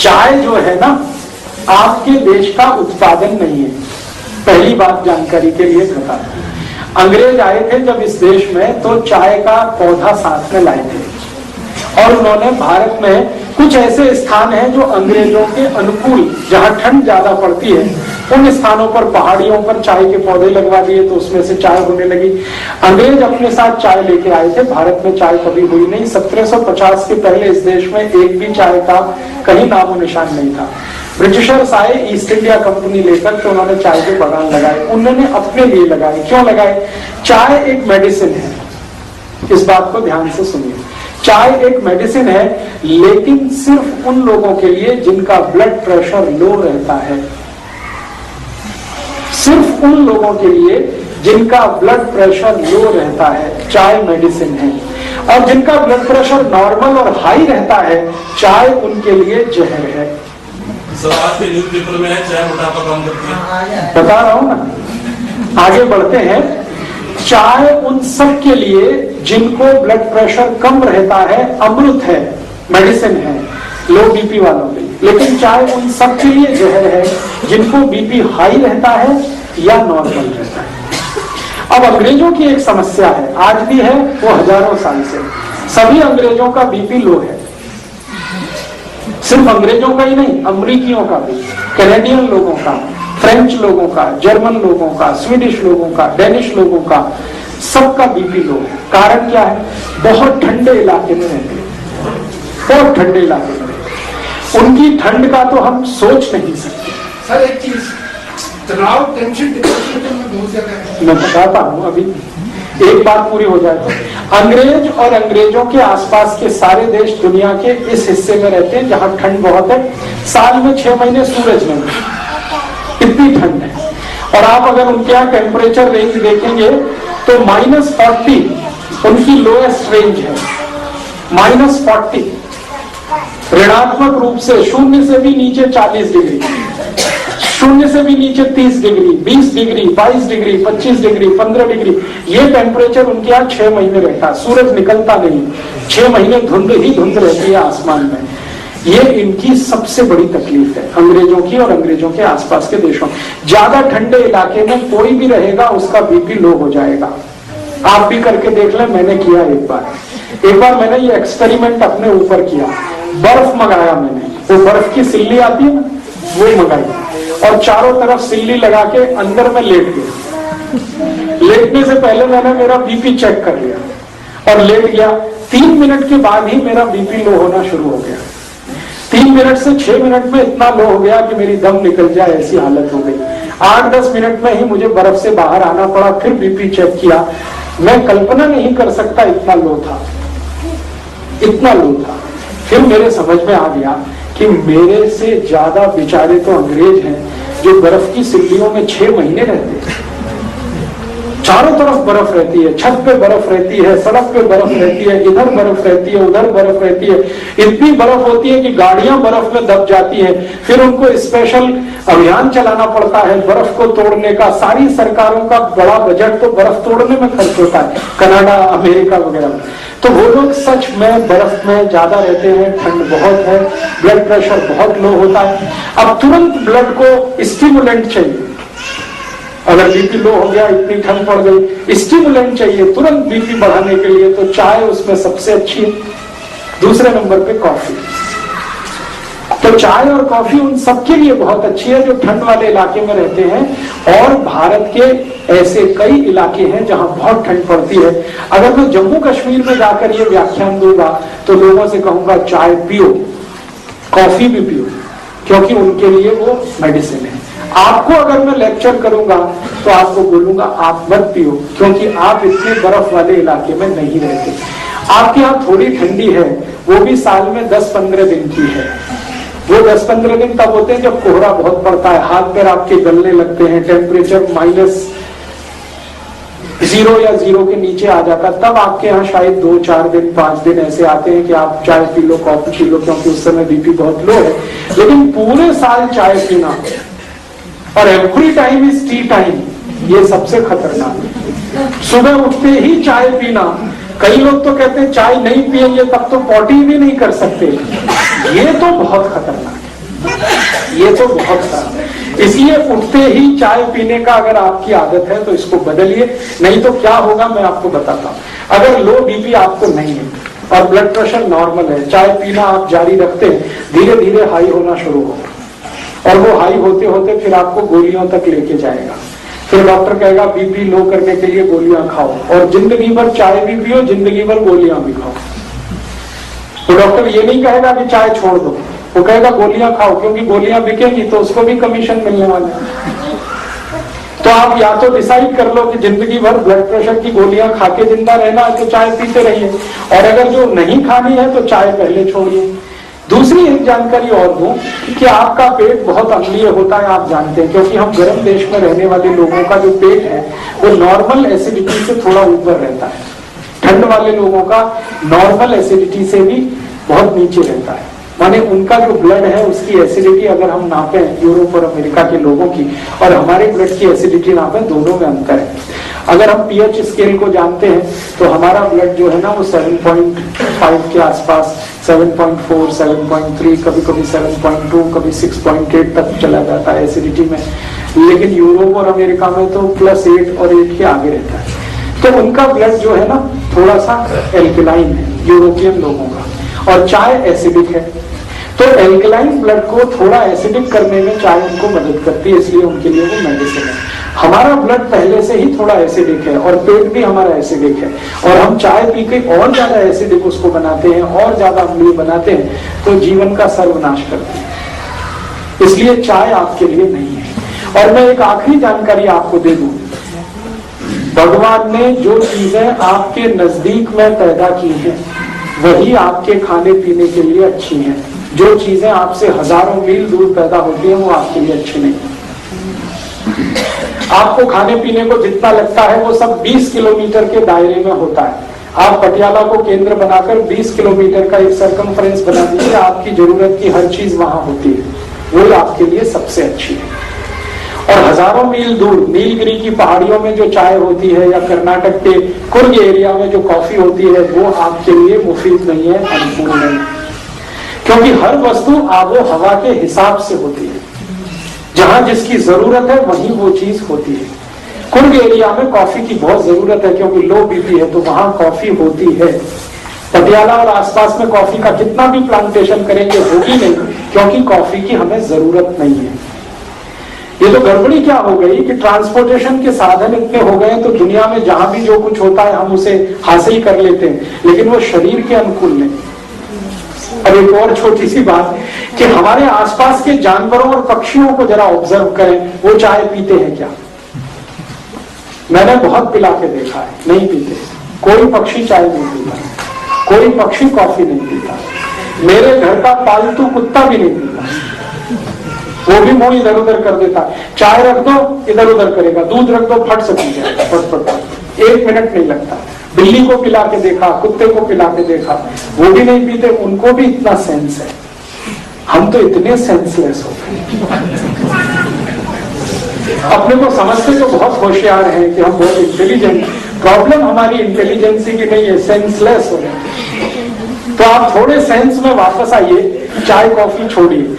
चाय जो है ना आपके देश का उत्पादन नहीं है। पहली बात जानकारी के लिए बता दूं, अंग्रेज आए थे जब इस देश में तो चाय का पौधा साथ में लाए थे और उन्होंने भारत में कुछ ऐसे स्थान हैं जो अंग्रेजों के अनुकूल, जहां ठंड ज्यादा पड़ती है, उन स्थानों पर पहाड़ियों पर चाय के पौधे लगवा दिए तो उसमें से चाय होने लगी। अंग्रेज अपने साथ चाय लेके आए थे, भारत में चाय कभी हुई नहीं। 1750 के पहले इस देश में एक भी चाय का कहीं नामो निशान नहीं था। ब्रिटिशर्स आए ईस्ट इंडिया कंपनी लेकर, तो उन्होंने चाय के बागान लगाए, उन्होंने अपने लिए लगाए। क्यों लगाए? चाय एक मेडिसिन है, इस बात को ध्यान से सुनिए। चाय एक मेडिसिन है, लेकिन सिर्फ उन लोगों के लिए जिनका ब्लड प्रेशर लो रहता है। सिर्फ उन लोगों के लिए जिनका ब्लड प्रेशर लो रहता है चाय मेडिसिन है, और जिनका ब्लड प्रेशर नॉर्मल और हाई रहता है चाय उनके लिए जहर है। आज के न्यूज़पेपर में चाय मोटापा कम करती है, बता रहा हूं ना। आगे बढ़ते हैं। चाय उन सब के लिए जिनको ब्लड प्रेशर कम रहता है अमृत है, मेडिसिन है, लो बीपी वालों के लिए। लेकिन चाय उन सब के लिए जहर है जिनको बीपी हाई रहता है या नॉर्मल रहता है। अब अंग्रेजों की एक समस्या है, आज भी है, वो हजारों साल से। सभी अंग्रेजों का बीपी लो है, सिर्फ अंग्रेजों का ही नहीं, अमरीकियों का भी, कैनेडियन लोगों का, फ्रेंच लोगों का, जर्मन लोगों का, स्वीडिश लोगों का, डेनिश लोगों का, सबका बीपी लो है। कारण क्या है? बहुत ठंडे इलाके में रहते हैं, बहुत ठंडे इलाके में। उनकी ठंड का तो हम सोच नहीं सकते। सर एक चीज, तनाव, टेंशन, डिप्रेशन में बहुत ज्यादा है। मैं बताता हूं, अभी एक बात पूरी हो जाए तो। अंग्रेज और अंग्रेजों के आसपास के सारे देश दुनिया के इस हिस्से में रहते हैं जहां ठंड बहुत है। साल में 6 महीने सूरज नहीं, इतनी ठंड है। और आप अगर उनके यहाँ टेम्परेचर रेंज देखेंगे तो -40 उनकी लोएस्ट रेंज है, -40। ऋणात्मक रूप से शून्य से भी नीचे 40 डिग्री, शून्य से भी नीचे 30 degree, 20 degree, 22 degree, 25 degree, 15 degree, ये टेम्परेचर उनके यहाँ 6 महीने रहता है। सूरज निकलता नहीं, 6 महीने धुंध ही धुंध रहती है आसमान में। ये इनकी सबसे बड़ी तकलीफ है, अंग्रेजों की और अंग्रेजों के आसपास के देशों। ज्यादा ठंडे इलाके में कोई भी रहेगा उसका बीपी लो हो जाएगा। आप भी करके देख लें, मैंने किया एक बार मैंने ये एक्सपेरिमेंट अपने ऊपर किया। बर्फ मंगाया मैंने, वो बर्फ की सिल्ली आती है ना, वो मंगाई और चारों तरफ सिल्ली लगा के अंदर में लेट गया। लेटने से पहले मैंने मेरा बीपी चेक कर लिया और लेट गया। 3 मिनट के बाद ही मेरा बीपी लो होना शुरू हो गया। 3 मिनट से 6 मिनट में इतना लो हो गया कि मेरी दम निकल जाए ऐसी हालत हो गई। 8-10 मिनट में ही मुझे बर्फ से बाहर आना पड़ा। फिर बीपी चेक किया, मैं कल्पना नहीं कर सकता इतना लो था, इतना लो था। फिर मेरे समझ में आ गया कि मेरे से ज्यादा बेचारे तो अंग्रेज हैं जो बर्फ की सिल्लियों में 6 महीने रहते हैं। चारों तरफ बर्फ रहती है, छत पे बर्फ रहती है, सड़क पे बर्फ रहती है, इधर बर्फ रहती है, उधर बर्फ रहती है। इतनी बर्फ होती है कि गाड़ियां बर्फ में दब जाती हैं। फिर उनको स्पेशल अभियान चलाना पड़ता है बर्फ को तोड़ने का। सारी सरकारों का बड़ा बजट तो बर्फ तोड़ने में खर्च होता है, कनाडा, अमेरिका वगैरह में। तो वो लोग सच में बर्फ में ज्यादा रहते हैं, ठंड बहुत है, ब्लड प्रेशर बहुत लो होता है। अब तुरंत ब्लड को स्टिमुलेंट चाहिए। अगर बीपी लो हो गया, इतनी ठंड पड़ गई, स्टिमुलेंट चाहिए तुरंत बीपी बढ़ाने के लिए, तो चाय उसमें सबसे अच्छी है। दूसरे नंबर पे कॉफी। तो चाय और कॉफी उन सबके लिए बहुत अच्छी है जो ठंड वाले इलाके में रहते हैं। और भारत के ऐसे कई इलाके हैं जहां बहुत ठंड पड़ती है। अगर मैं जम्मू कश्मीर में जाकर ये व्याख्यान दूंगा तो लोगों से कहूंगा चाय पियो, कॉफी भी पियो, क्योंकि उनके लिए वो मेडिसिन है। आपको अगर मैं लेक्चर करूंगा तो आपको बोलूंगा आप मत पियो, क्योंकि आप इतने बर्फ वाले इलाके में नहीं रहते। आपके यहाँ थोड़ी ठंडी है, वो भी साल में 10-15 दिन की है। वो 10-15 दिन तब होते हैं जब कोहरा बहुत पड़ता है, हाथ पैर आपके गलने लगते हैं, टेम्परेचर -0 या 0 के नीचे आ जाता है। तब आपके यहाँ शायद 2-4 दिन 5 दिन ऐसे आते हैं कि आप चाय P low, coffee P low, क्योंकि उस समय बीपी बहुत लो है। लेकिन पूरे साल चाय पीना और every time is T time, ये सबसे खतरनाक है। सुबह उठते ही चाय पीना, कई लोग तो कहते हैं चाय नहीं पिएंगे तब तो पॉटी भी नहीं कर सकते, ये तो बहुत खतरनाक है। ये तो बहुत सारा। इसलिए उठते ही चाय पीने का अगर आपकी आदत है तो इसको बदलिए, नहीं तो क्या होगा मैं आपको बताता हूं। अगर लो बीपी आपको नहीं है और ब्लड प्रेशर नॉर्मल है, चाय पीना आप जारी रखते हैं, धीरे धीरे हाई होना शुरू होगा और वो हाई होते होते फिर आपको गोलियों तक लेके जाएगा। फिर डॉक्टर कहेगा बीपी लो करने के लिए गोलियां खाओ, और जिंदगी भर चाय भी पियो, जिंदगी भर गोलियां भी खाओ। तो डॉक्टर ये नहीं कहेगा कि चाय छोड़ दो, वो कहेगा गोलियां खाओ, क्योंकि गोलियां बिकेंगी तो उसको भी कमीशन मिलने वाला है। तो आप या तो डिसाइड कर लो कि जिंदगी भर ब्लड प्रेशर की गोलियां खा के जिंदा रहना है तो चाय पीते रहिए, और अगर जो नहीं खानी है तो चाय पहले छोड़िए। दूसरी एक जानकारी और दूं कि आपका पेट बहुत अम्लीय होता है, आप जानते हैं, क्योंकि हम गर्म देश में रहने वाले लोगों का जो पेट है वो नॉर्मल एसिडिटी से थोड़ा ऊपर रहता है। ठंड वाले लोगों का नॉर्मल एसिडिटी से भी बहुत नीचे रहता है, माने उनका जो ब्लड है उसकी एसिडिटी अगर हम नापें यूरोप और अमेरिका के लोगों की और हमारे ब्लड की एसिडिटी नापें, दोनों में अंतर है। अगर हम पीएच स्केल को जानते हैं तो हमारा ब्लड जो है ना वो 7.5 के आसपास, 7.4, 7.3, कभी कभी 7.2, कभी 6.8 तक चला जाता है एसिडिटी में। लेकिन यूरोप और अमेरिका में तो +8 और 8 के आगे रहता है। तो उनका ब्लड जो है ना थोड़ा सा एल्कलाइन है यूरोपियन लोगों का, और चाय एसिडिक है। तो एल्कलाइन ब्लड को थोड़ा एसिडिक करने में चाय उनको मदद करती है, इसलिए उनके लिए वो मेडिसिन है। हमारा ब्लड पहले से ही थोड़ा एसिडिक है और पेट भी हमारा एसिडिक है, और हम चाय पी के और ज्यादा एसिडिक उसको बनाते हैं और ज्यादा अम्लीय बनाते हैं, तो जीवन का सर्वनाश करते हैं। इसलिए चाय आपके लिए नहीं है। और मैं एक आखिरी जानकारी आपको दे दूं, भगवान ने जो चीजें आपके नजदीक में पैदा की हैं वही आपके खाने पीने के लिए अच्छी हैं। जो चीजें आपसे हजारों मील दूर पैदा होती हैं वो आपके लिए अच्छी नहीं। आपको खाने पीने को जितना लगता है वो सब 20 किलोमीटर के दायरे में होता है। आप पटियाला को केंद्र बनाकर 20 किलोमीटर का एक सर्कमफ्रेंस बना दीजिए, आपकी जरूरत की हर चीज वहां होती है, वही आपके लिए सबसे अच्छी है। और हजारों मील दूर नीलगिरी की पहाड़ियों में जो चाय होती है या कर्नाटक के कुर्ग एरिया में जो कॉफी होती है वो आपके लिए मुफीद नहीं है, अनुकूल नहीं, क्योंकि हर वस्तु आबो हवा के हिसाब से होती है। जहां जिसकी जरूरत है वहीं वो चीज होती है। कुर्ग एरिया में कॉफी की बहुत जरूरत है क्योंकि लो बीपी है, तो वहां कॉफी होती है। पटियाला और आसपास में कॉफी का कितना भी प्लांटेशन करेंगे होगी नहीं, क्योंकि कॉफी की हमें जरूरत नहीं है। ये तो गड़बड़ी क्या हो गई कि ट्रांसपोर्टेशन के साधन इतने हो गए तो दुनिया में जहां भी जो कुछ होता है हम उसे हासिल कर लेते हैं, लेकिन वो शरीर के अनुकूल नहीं। और एक और छोटी सी बात कि हमारे आसपास के जानवरों और पक्षियों को जरा ऑब्जर्व करें, वो चाय पीते हैं क्या? मैंने बहुत पिला के देखा है, नहीं पीते। कोई पक्षी चाय नहीं पीता, कोई पक्षी कॉफी नहीं पीता, मेरे घर का पालतू कुत्ता भी नहीं पीता, वो भी मुंह इधर उधर कर देता। चाय रख दो इधर उधर करेगा, दूध रख दो फट से पी जाएगा, फट 1 मिनट नहीं लगता। बिल्ली को पिला के देखा, कुत्ते को पिला के देखा, वो भी नहीं पीते, उनको भी इतना सेंस है। हम तो इतने सेंसलेस हो गए, अपने को समझते तो बहुत होशियार हैं कि हम बहुत इंटेलिजेंट। प्रॉब्लम हमारी इंटेलिजेंसी की नहीं है, सेंसलेस हो गए। तो आप थोड़े सेंस में वापस आइए, चाय कॉफी छोड़िए।